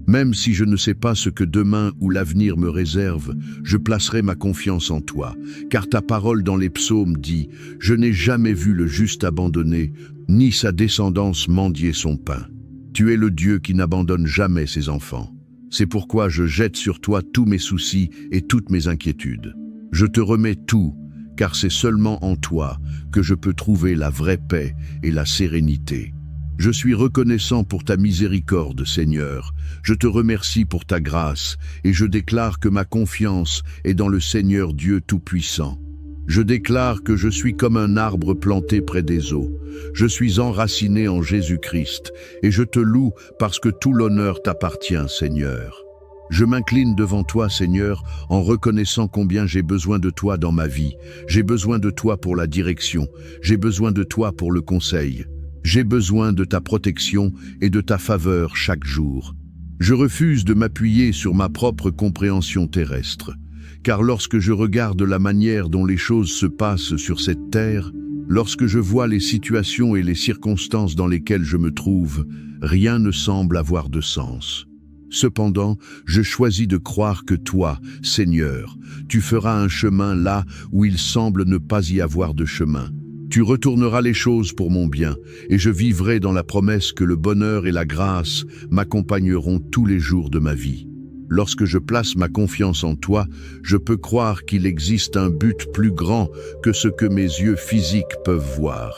Même si je ne sais pas ce que demain ou l'avenir me réserve, je placerai ma confiance en toi, car ta parole dans les psaumes dit « Je n'ai jamais vu le juste abandonné, ni sa descendance mendier son pain. » Tu es le Dieu qui n'abandonne jamais ses enfants. C'est pourquoi je jette sur toi tous mes soucis et toutes mes inquiétudes. Je te remets tout, car c'est seulement en toi que je peux trouver la vraie paix et la sérénité. Je suis reconnaissant pour ta miséricorde, Seigneur. Je te remercie pour ta grâce et je déclare que ma confiance est dans le Seigneur Dieu Tout-Puissant. Je déclare que je suis comme un arbre planté près des eaux. Je suis enraciné en Jésus-Christ et je te loue parce que tout l'honneur t'appartient, Seigneur. Je m'incline devant toi, Seigneur, en reconnaissant combien j'ai besoin de toi dans ma vie. J'ai besoin de toi pour la direction. J'ai besoin de toi pour le conseil. J'ai besoin de ta protection et de ta faveur chaque jour. Je refuse de m'appuyer sur ma propre compréhension terrestre, car lorsque je regarde la manière dont les choses se passent sur cette terre, lorsque je vois les situations et les circonstances dans lesquelles je me trouve, rien ne semble avoir de sens. Cependant, je choisis de croire que toi, Seigneur, tu feras un chemin là où il semble ne pas y avoir de chemin. Tu retourneras les choses pour mon bien, et je vivrai dans la promesse que le bonheur et la grâce m'accompagneront tous les jours de ma vie. Lorsque je place ma confiance en toi, je peux croire qu'il existe un but plus grand que ce que mes yeux physiques peuvent voir.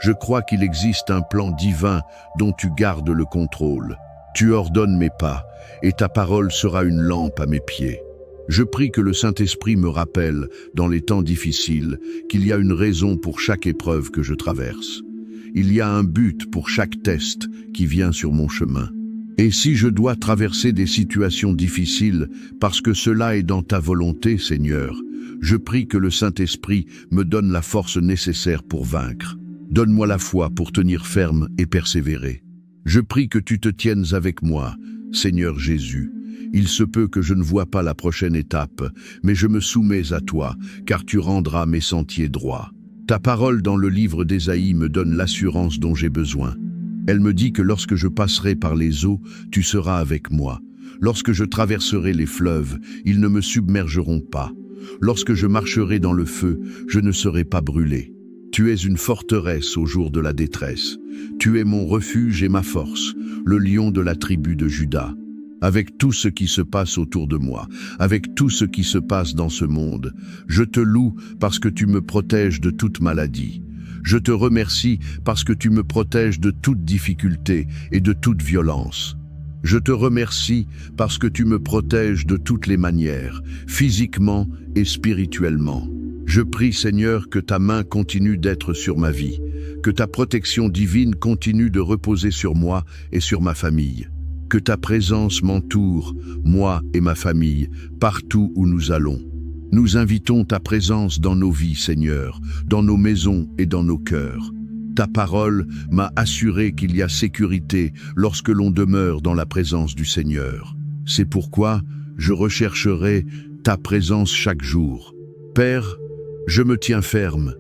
Je crois qu'il existe un plan divin dont tu gardes le contrôle. Tu ordonnes mes pas, et ta parole sera une lampe à mes pieds. Je prie que le Saint-Esprit me rappelle, dans les temps difficiles, qu'il y a une raison pour chaque épreuve que je traverse. Il y a un but pour chaque test qui vient sur mon chemin. Et si je dois traverser des situations difficiles, parce que cela est dans ta volonté, Seigneur, je prie que le Saint-Esprit me donne la force nécessaire pour vaincre. Donne-moi la foi pour tenir ferme et persévérer. Je prie que tu te tiennes avec moi, Seigneur Jésus. Il se peut que je ne vois pas la prochaine étape, mais je me soumets à toi, car tu rendras mes sentiers droits. Ta parole dans le livre d'Ésaïe me donne l'assurance dont j'ai besoin. Elle me dit que lorsque je passerai par les eaux, tu seras avec moi. Lorsque je traverserai les fleuves, ils ne me submergeront pas. Lorsque je marcherai dans le feu, je ne serai pas brûlé. Tu es une forteresse au jour de la détresse. Tu es mon refuge et ma force, le lion de la tribu de Juda. Avec tout ce qui se passe autour de moi, avec tout ce qui se passe dans ce monde, je te loue parce que tu me protèges de toute maladie. Je te remercie parce que tu me protèges de toute difficulté et de toute violence. Je te remercie parce que tu me protèges de toutes les manières, physiquement et spirituellement. Je prie, Seigneur, que ta main continue d'être sur ma vie, que ta protection divine continue de reposer sur moi et sur ma famille. Que ta présence m'entoure, moi et ma famille, partout où nous allons. Nous invitons ta présence dans nos vies, Seigneur, dans nos maisons et dans nos cœurs. Ta parole m'a assuré qu'il y a sécurité lorsque l'on demeure dans la présence du Seigneur. C'est pourquoi je rechercherai ta présence chaque jour. Père, Je me tiens ferme,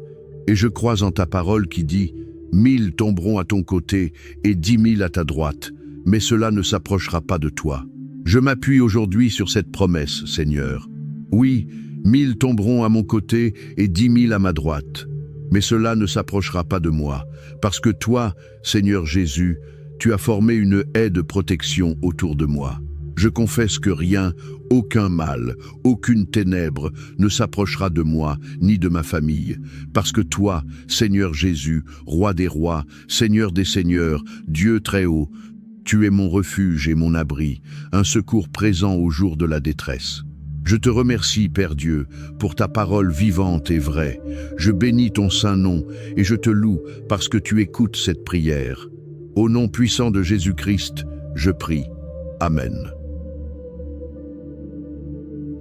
et je crois en ta parole qui dit « 1000 tomberont à ton côté et 10 000 à ta droite, mais cela ne s'approchera pas de toi. » Je m'appuie aujourd'hui sur cette promesse, Seigneur. Oui, 1000 tomberont à mon côté et 10 000 à ma droite, mais cela ne s'approchera pas de moi, parce que toi, Seigneur Jésus, tu as formé une haie de protection autour de moi. Je confesse que rien, aucun mal, aucune ténèbre ne s'approchera de moi ni de ma famille, parce que toi, Seigneur Jésus, Roi des rois, Seigneur des seigneurs, Dieu très haut, tu es mon refuge et mon abri, un secours présent au jour de la détresse. Je te remercie, Père Dieu, pour ta parole vivante et vraie. Je bénis ton saint nom et je te loue parce que tu écoutes cette prière. Au nom puissant de Jésus-Christ, je prie. Amen.